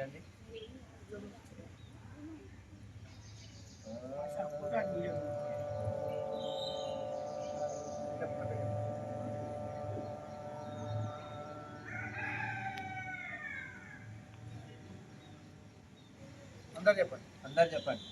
చేయండి. అందరు చెప్పండి.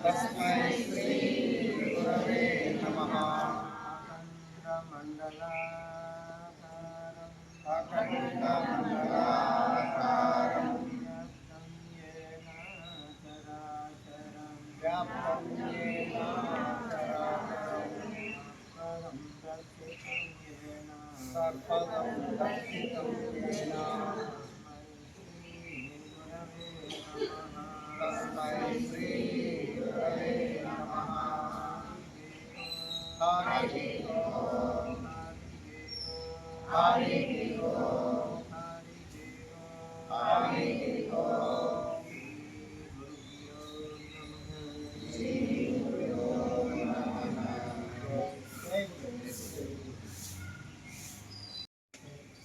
తస్మై శ్రీ గురవే నమః. అఖండమండలాకారం వ్యాప్తం యేన చరాచరం సర్వదం దర్శితం యేన తస్మై శ్రీ గురవే నమః. హరి ఓం హరి ఓం హరి ఓం.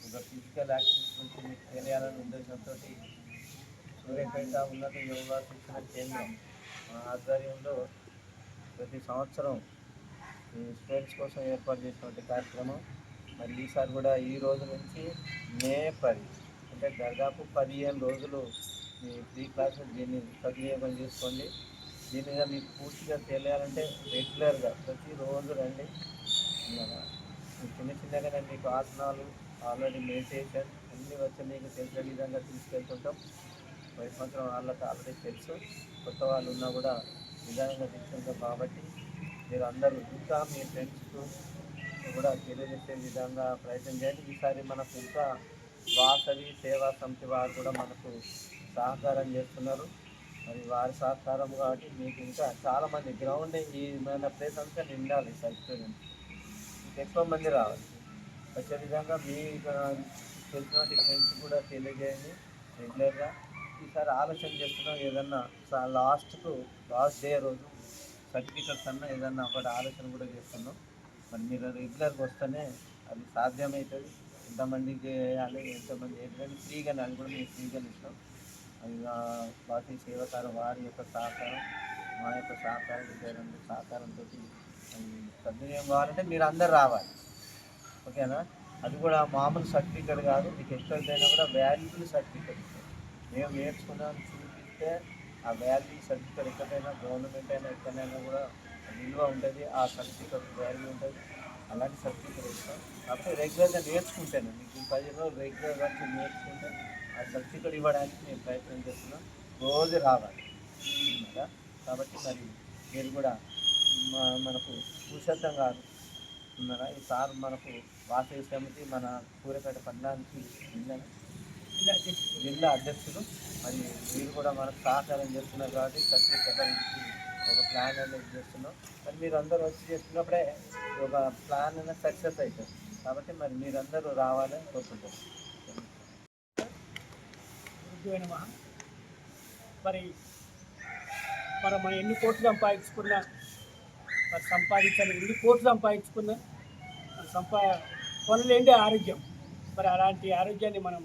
ఒక ఫిజికల్ యాక్టివిటీస్ గురించి మీకు తెలియాలనే ఉద్దేశంతో సూర్యాపేట ఉన్నత యోగా శిక్షణ కేంద్రం ఆధ్వర్యంలో ప్రతి సంవత్సరం స్టూడెంట్స్ కోసం ఏర్పాటు చేసినటువంటి కార్యక్రమం. మరి ఈసారి కూడా ఈ రోజు నుంచి మే 10 అంటే దాదాపు 15 రోజులు మీ ఫ్రీ క్లాసెస్ దీన్ని సద్వినియోగం చేసుకోండి. దీని మీద మీకు పూర్తిగా తెలియాలంటే రెగ్యులర్గా ప్రతిరోజు రండి. చిన్నగానే మీకు ఆసనాలు ఆల్రెడీ మెడిటేషన్ అన్నీ వచ్చి మీకు తెలిసే విధంగా తీసుకెళ్తుంటాం. 10 సంవత్సరం వాళ్ళకి ఆల్రెడీ తెలుసు, కొత్త వాళ్ళు ఉన్నా కూడా నిదానంగా తీసుకుంటాం. కాబట్టి మీరు అందరూ ఇంకా మీ ఫ్రెండ్స్కు కూడా తెలియజేసే విధంగా ప్రయత్నం చేయండి. ఈసారి మనకు ఇంకా వాసవి సేవా సమితి వారు కూడా మనకు సహకారం చేస్తున్నారు. మరి వారి సహకారం కాబట్టి మీకు ఇంకా చాలామంది గ్రౌండ్ ఈ మన ప్లేస్ అంతా నిండాలి. స్టూడెంట్స్ ఎక్కువ మంది రావాలి. వచ్చే విధంగా మీ తెలిసినటువంటి ఫ్రెండ్స్ కూడా తెలియజేయండి రెగ్యులర్గా. ఈసారి ఆలోచన చేస్తున్నాం ఏదన్నా లాస్ట్ డే రోజు సర్టిఫికెట్స్ అన్నా ఏదన్నా ఒకటి ఆలోచన కూడా చేస్తున్నాం. మరి మీరు రెగ్యులర్గా వస్తేనే అది సాధ్యమవుతుంది. ఎంతమందికి చేయాలి, ఎంతమంది ఏంటంటే ఫ్రీగానే, అది కూడా మేము ఫ్రీగానే ఇస్తాం. అది భారతీయ సేవకారం వారి యొక్క సహకారం, మా యొక్క సహకారం, ఇద్దరు సహకారంతో సద్వినియోగం కావాలంటే మీరు అందరు రావాలి. ఓకేనా? అది కూడా మామూలు సర్టిఫికెట్ కాదు, మీకు ఎక్కడికైనా కూడా వాల్యుబుల్ సర్టిఫికెట్ ఇస్తాం. మేము నేర్చుకున్నాం చూపిస్తే ఆ వాల్యూ సర్టిఫికెట్ ఎక్కడైనా గవర్నమెంట్ అయినా ఎక్కడైనా కూడా విలువ ఉంటుంది. ఆ సర్టిఫికెట్ వాల్యూ ఉంటుంది. అలాంటి సర్టిఫికెట్ ఇస్తాం. కాబట్టి రెగ్యులర్గా నేర్చుకుంటాను, మీకు 10 రోజులు రెగ్యులర్గా నేర్చుకుంటే ఆ సర్టిఫికెట్ ఇవ్వడానికి నేను ప్రయత్నం చేస్తున్నాం. రోజు రావాలి. కాబట్టి మరి మీరు కూడా మనకు పురుషోత్తం గారు ఉన్నారా, ఈ సార్ మనకు వాసవి సమితి మన సూర్యాపేట పట్టణానికి జిల్లా అధ్యక్షులు. మరి మీరు కూడా మనకు సహకారం చేస్తున్నారు కాబట్టి ప్రత్యేకంగా ఒక ప్లాన్ అనేది చేస్తున్నాం. మరి మీరు అందరూ వచ్చి చేస్తున్నప్పుడే ఒక ప్లాన్ అనేది సక్సెస్ అవుతుంది. కాబట్టి మరి మీరందరూ రావాలని కోరుకుంటున్నాం. మరి మనం ఎన్ని కోట్లు సంపాదించుకున్నా, మరి సంపాదించాలి ఎన్ని కోట్లు సంపాదించుకున్నా కొనలేండి ఆరోగ్యం. మరి అలాంటి ఆరోగ్యాన్ని మనం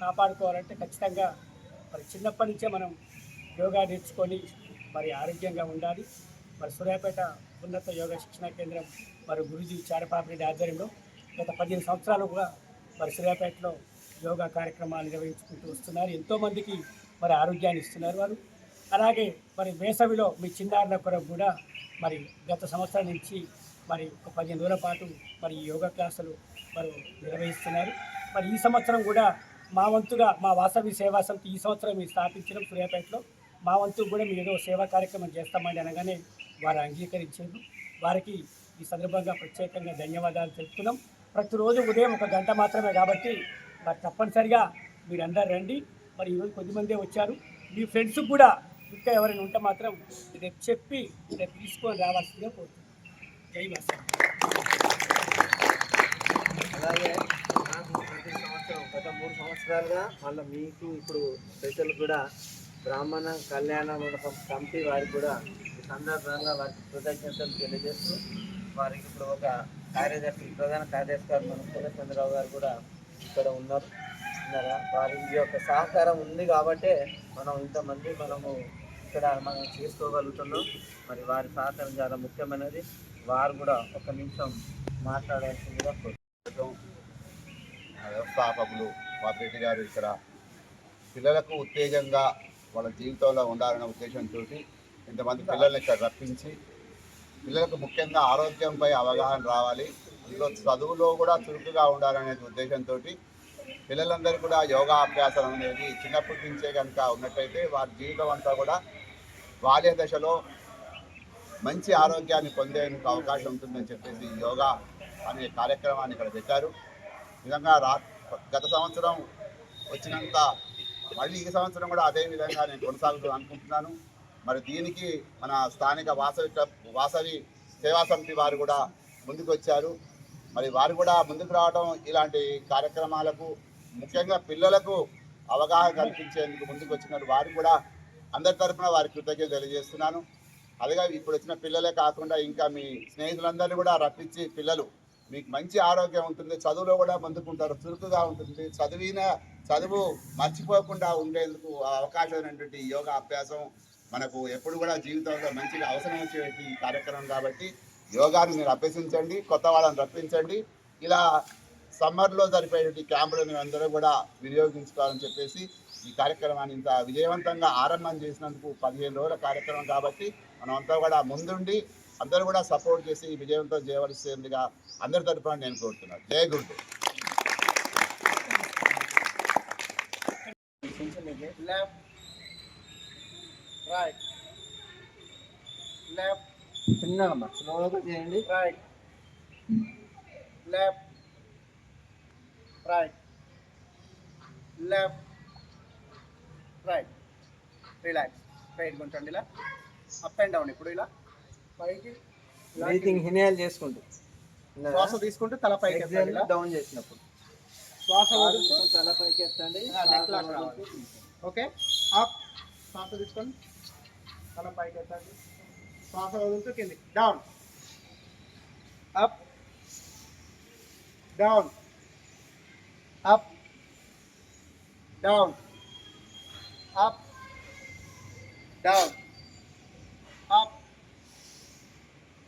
కాపాడుకోవాలంటే ఖచ్చితంగా మరి చిన్నప్పటి నుంచే మనం యోగా నేర్చుకొని మరి ఆరోగ్యంగా ఉండాలి. మరి సూర్యాపేట ఉన్నత యోగా శిక్షణా కేంద్రం మరి గురుజీ చారపాపిరెడ్డి ఆధ్వర్యంలో గత 15 సంవత్సరాలుగా మరి సూర్యాపేటలో యోగా కార్యక్రమాలు నిర్వహించుకుంటూ వస్తున్నారు. ఎంతోమందికి మరి ఆరోగ్యాన్ని ఇస్తున్నారు వారు. అలాగే మరి వేసవిలో మీ చిన్నారుల కొరకు కూడా మరి గత సంవత్సరం నుంచి మరి ఒక 15 రోజుల పాటు మరి యోగా క్లాసులు మరి నిర్వహిస్తున్నారు. మరి ఈ సంవత్సరం కూడా మా వంతుగా మా వాసవి సేవా సమితి ఈ సంవత్సరం మీరు స్థాపించడం సూర్యాపేటలో మా వంతు కూడా మీరు ఏదో సేవా కార్యక్రమం చేస్తామని అనగానే వారు అంగీకరించారు. వారికి ఈ సందర్భంగా ప్రత్యేకంగా ధన్యవాదాలు తెలుపుతున్నాం. ప్రతిరోజు ఉదయం 1 గంట మాత్రమే కాబట్టి మరి తప్పనిసరిగా మీరందరూ రండి. మరి ఈరోజు కొద్దిమందే వచ్చారు. మీ ఫ్రెండ్స్కి కూడా ఇంకా ఎవరైనా ఉంటే మాత్రం రేపు చెప్పి రేపు తీసుకొని రావాల్సిందిగా కోరుతున్నాను. జై వాసవి. అలాగే నాకు ప్రతి సంవత్సరం గత 3 సంవత్సరాలుగా మళ్ళీ మీకు ఇప్పుడు స్పెషల్ కూడా బ్రాహ్మణ కళ్యాణ మండపం కమిటీ వారికి కూడా ఈ సందర్భంగా వారికి కృతజ్ఞతలు తెలియజేస్తూ వారికి ఇప్పుడు ఒక కార్యదర్శి ప్రధాన కార్యదర్శి గారు మన పూర్ణచంద్రరావు గారు కూడా ఇక్కడ ఉన్నారా. వారి యొక్క సహకారం ఉంది కాబట్టే మనం ఇంతమంది ఇక్కడ మనం చేసుకోగలుగుతున్నాం. మరి వారి సహకారం చాలా ముఖ్యమైనది. వారు కూడా ఒక నిమిషం మాట్లాడాల్సిందిగా వ్యవస్థాపకులు పాపిరెడ్డి గారు ఇక్కడ పిల్లలకు ఉత్తేజంగా వాళ్ళ జీవితంలో ఉండాలనే ఉద్దేశంతో ఇంతమంది పిల్లల్ని ఇక్కడ రప్పించి పిల్లలకు ముఖ్యంగా ఆరోగ్యంపై అవగాహన రావాలి, అందులో చదువులో కూడా చురుకుగా ఉండాలనే ఉద్దేశంతో పిల్లలందరూ కూడా యోగా అభ్యాసం అనేది చిన్నప్పటి నుంచే కనుక ఉన్నట్టయితే వారి జీవితం అంతా కూడా బాల్య దశలో మంచి ఆరోగ్యాన్ని పొందేందుకు అవకాశం ఉంటుందని చెప్పేసి యోగా అనే కార్యక్రమాన్ని ఇక్కడ పెట్టారు. విధంగా గత సంవత్సరం వచ్చినంత మళ్ళీ ఈ సంవత్సరం కూడా అదే విధంగా నేను కొనసాగుతూ అనుకుంటున్నాను. మరి దీనికి మన స్థానిక వాసవి సేవా సమితి వారు కూడా ముందుకు వచ్చారు. మరి వారు కూడా ముందుకు రావడం ఇలాంటి కార్యక్రమాలకు ముఖ్యంగా పిల్లలకు అవగాహన కల్పించేందుకు ముందుకు వచ్చినారు. వారు కూడా అందరి తరఫున వారికి కృతజ్ఞతలు తెలియజేస్తున్నాను. అలాగే ఇప్పుడు వచ్చిన పిల్లలే కాకుండా ఇంకా మీ స్నేహితులందరినీ కూడా రప్పించి పిల్లలు మీకు మంచి ఆరోగ్యం ఉంటుంది, చదువులో కూడా ముందుకుంటారు, చురుకుగా ఉంటుంది, చదువు మర్చిపోకుండా ఉండేందుకు అవకాశమైనటువంటి యోగా అభ్యాసం మనకు ఎప్పుడు కూడా జీవితంలో మంచిగా అవసరం వచ్చేటువంటి కార్యక్రమం కాబట్టి యోగాను మీరు అభ్యసించండి, కొత్త వాళ్ళని రప్పించండి. ఇలా సమ్మర్లో జరిపేటువంటి క్యాంపులను అందరూ కూడా వినియోగించుకోవాలని చెప్పేసి ఈ కార్యక్రమాన్ని ఇంత విజయవంతంగా ఆరంభం చేసినందుకు 15 రోజుల కార్యక్రమం కాబట్టి మనం అంతా కూడా ముందుండి అందరూ కూడా సపోర్ట్ చేసి విజయవంతం చేయవలసిందిగా అందరి తరఫున నేను కోరుతున్నాను. జై గురుదేవ్. Left, right, left, చిన్నగా స్లోగా చేయండి. right, left, right, left, right. Relax. Straight కొంచెం ఇలా అప్ అండ్ డౌన్. ఇప్పుడు ఇలా పైకి బ్రీతింగ్ ఇన్హేల్ చేసుకుంటూ శ్వాస తీసుకుంటూ తల పైకి డౌన్ చేసినప్పుడు శ్వాస వదులుతూ తల పైకి ఎత్తండి. ఓకే. అప్. శ్వాస తీసుకోండి, తల పైకి ఎత్తండి, శ్వాస వదులుతూ కింది. Down, up, down, up, down, up, down, up,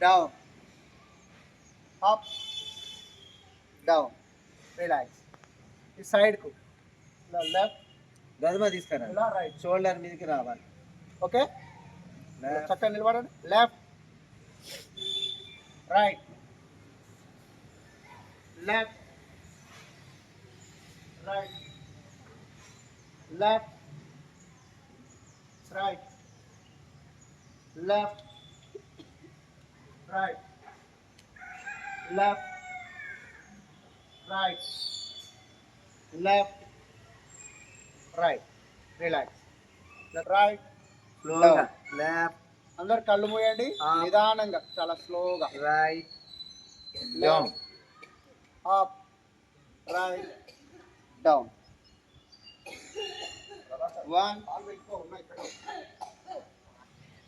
down, up, down. Relax. ఈ సైడ్కు ఇలా లెఫ్ట్ గదమ తీసుకురా, ఇలా రైట్, షోల్డర్ మీదకి రావాలి. ఓకే. చక్కగా నిలబడండి. Left, right, left, right, left, right, left, right, left, right, left, right, relax, right, స్లోగా లెఫ్ట్ అందరు కళ్ళు మూయండి Up. నిదానంగా, చాలా స్లోగా. Right down up, right, down. 1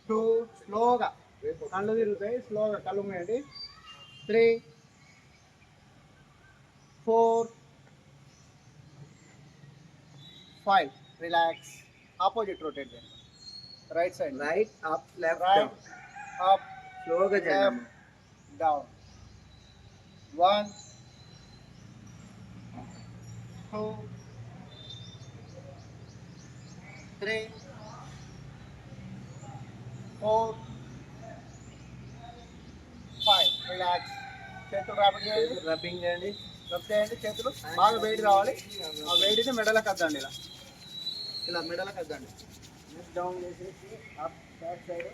2 స్లోగా, కళ్ళు తిరుగుతాయి, స్లోగా కళ్ళు మూయండి. 3 4 5 రిలాక్స్. ఆపోజిట్ రొటేట్ చేయండి, right side. Right up left right, up, స్లోగా చేయండి డౌన్. 1 2 3 4 5 రిలాక్స్. చేతులు రాపిడ్ చేయండి, రబ్బింగ్ చేయండి రబ్ చేయండి. చేతులు బాగా వేడి రావాలి. ఆ వేడిని మెడలకు అద్దండి, ఇలా ఇలా మెడలకు అద్దండి. డౌన్ చేసేసి అప్ బ్యాక్ సైడ్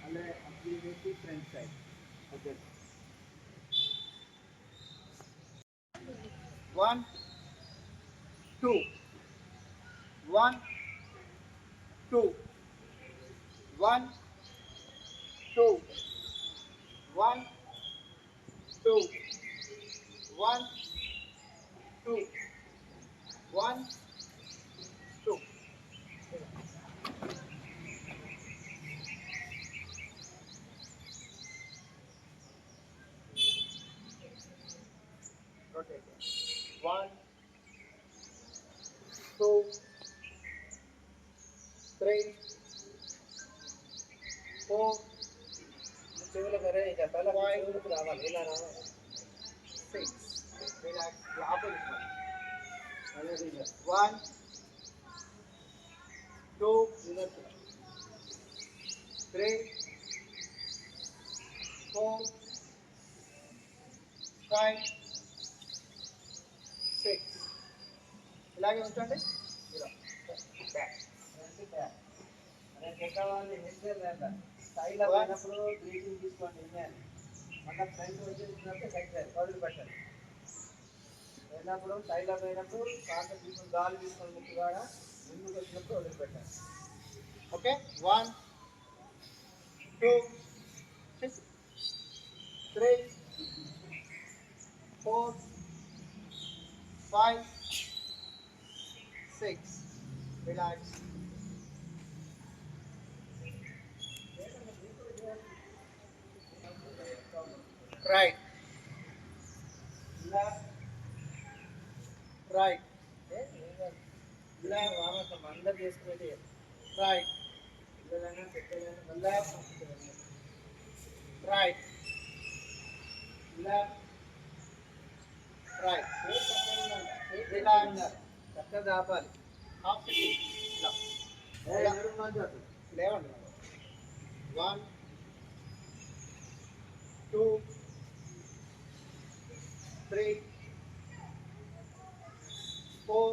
అలాగే అప్ చేసేసి ఫ్రంట్ సైడ్ ఓకే 1 2 1 2 1 2 1 2 1 2 1 2. Rotate. 1 2 3 4 చెవులు కరే ఇక తల చెవులకు రావాలి ఇలా రావాలి 6 రిలాక్స్. ఆపోజిట్ అదే రీజన్ 1 2 3 4 5 6. ఇలాగే ఉంచండి. ఇలా బ్యాక్. అదే పెద్దవాళ్ళు ఏం చేయాలంట స్టైల్ అయినప్పుడు బ్రీతింగ్ తీసుకోండి ఇంజన్ మళ్ళీ ఫ్రంట్ వచ్చేసినప్పుడు హెడ్ వదిలిపెట్టండి వెళ్ళినప్పుడు స్టైల్ అయినప్పుడు కాస్త తీసుకొని గాలి తీసుకొని ముక్కుగాడ ముందుకు వచ్చినప్పుడు వదిలిపెట్టండి okay 1 2 3 4 5 6. Relax. Right, left, right, ఇలా వామసం అందరు చేసుకునేది రైట్, పిల్లలైనా పెద్దలైనా left, right, left, right. Relax. చక్కగా ఆపాలి హాఫ్ సిట్టింగ్. ఇలా లేవండి. 1 2 3 4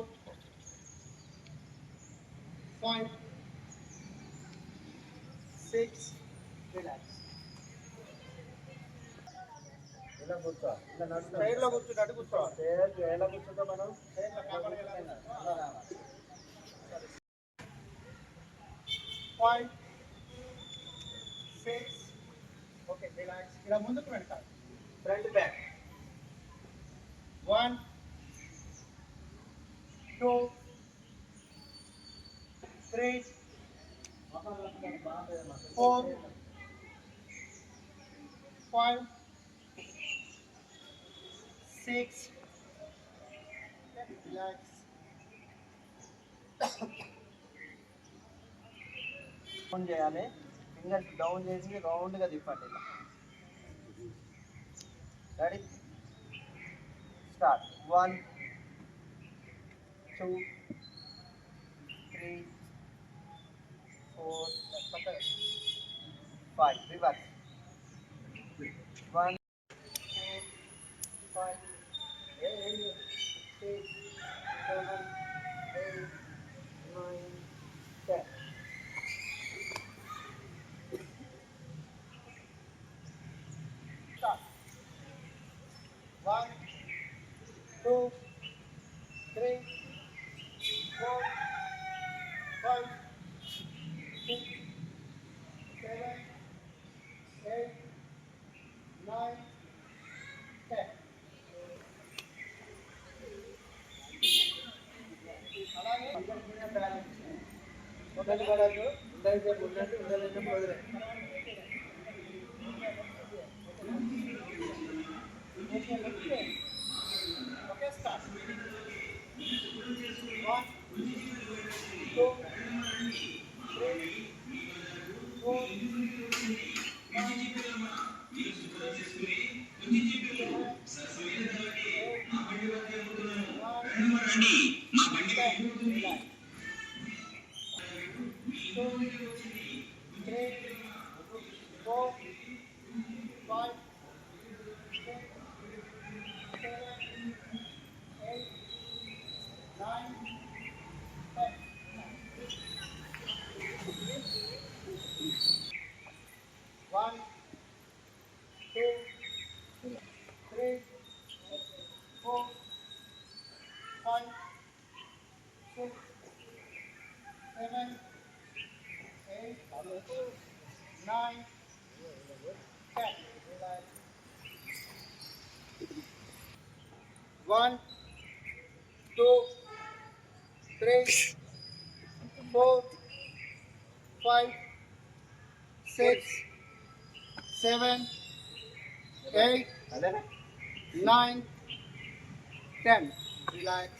5 6. రిలాక్స్. ఇలా కూర్చో ఇలా నడుస్తాం చైర్లో కూర్చున్నట్టు కూర్చోవాలి. చైర్ ఎలా కూర్చుంటాం మనం చైర్లో కాపాడు ఎలా కూర్చోవాలి. అలా రావాలి 5 6. Okay relax. ఇలా ముందుకు వెళ్తారు. Front back 1 2 3 4 5 6. రిలాక్స్. డౌన్ చేయాలి ఫింగర్స్ డౌన్ చేసి రౌండ్గా తిప్పండి ఇలా రెడీ స్టార్ట్ 1 2 3 4 5 రివర్స్ 1 5 6 7 8 9 10 Start. 1 2 3 4 ఇబ్బంది పడద్దు, ఉండేసేపు ఉండండి, ఉండలేనప్పుడు వదిలేదు. Okay, start. 1 2 3 4 1 2 3 4 5 6 7 8 9 10. 1 2 3 4 5 6 7 8 9 10. Relax.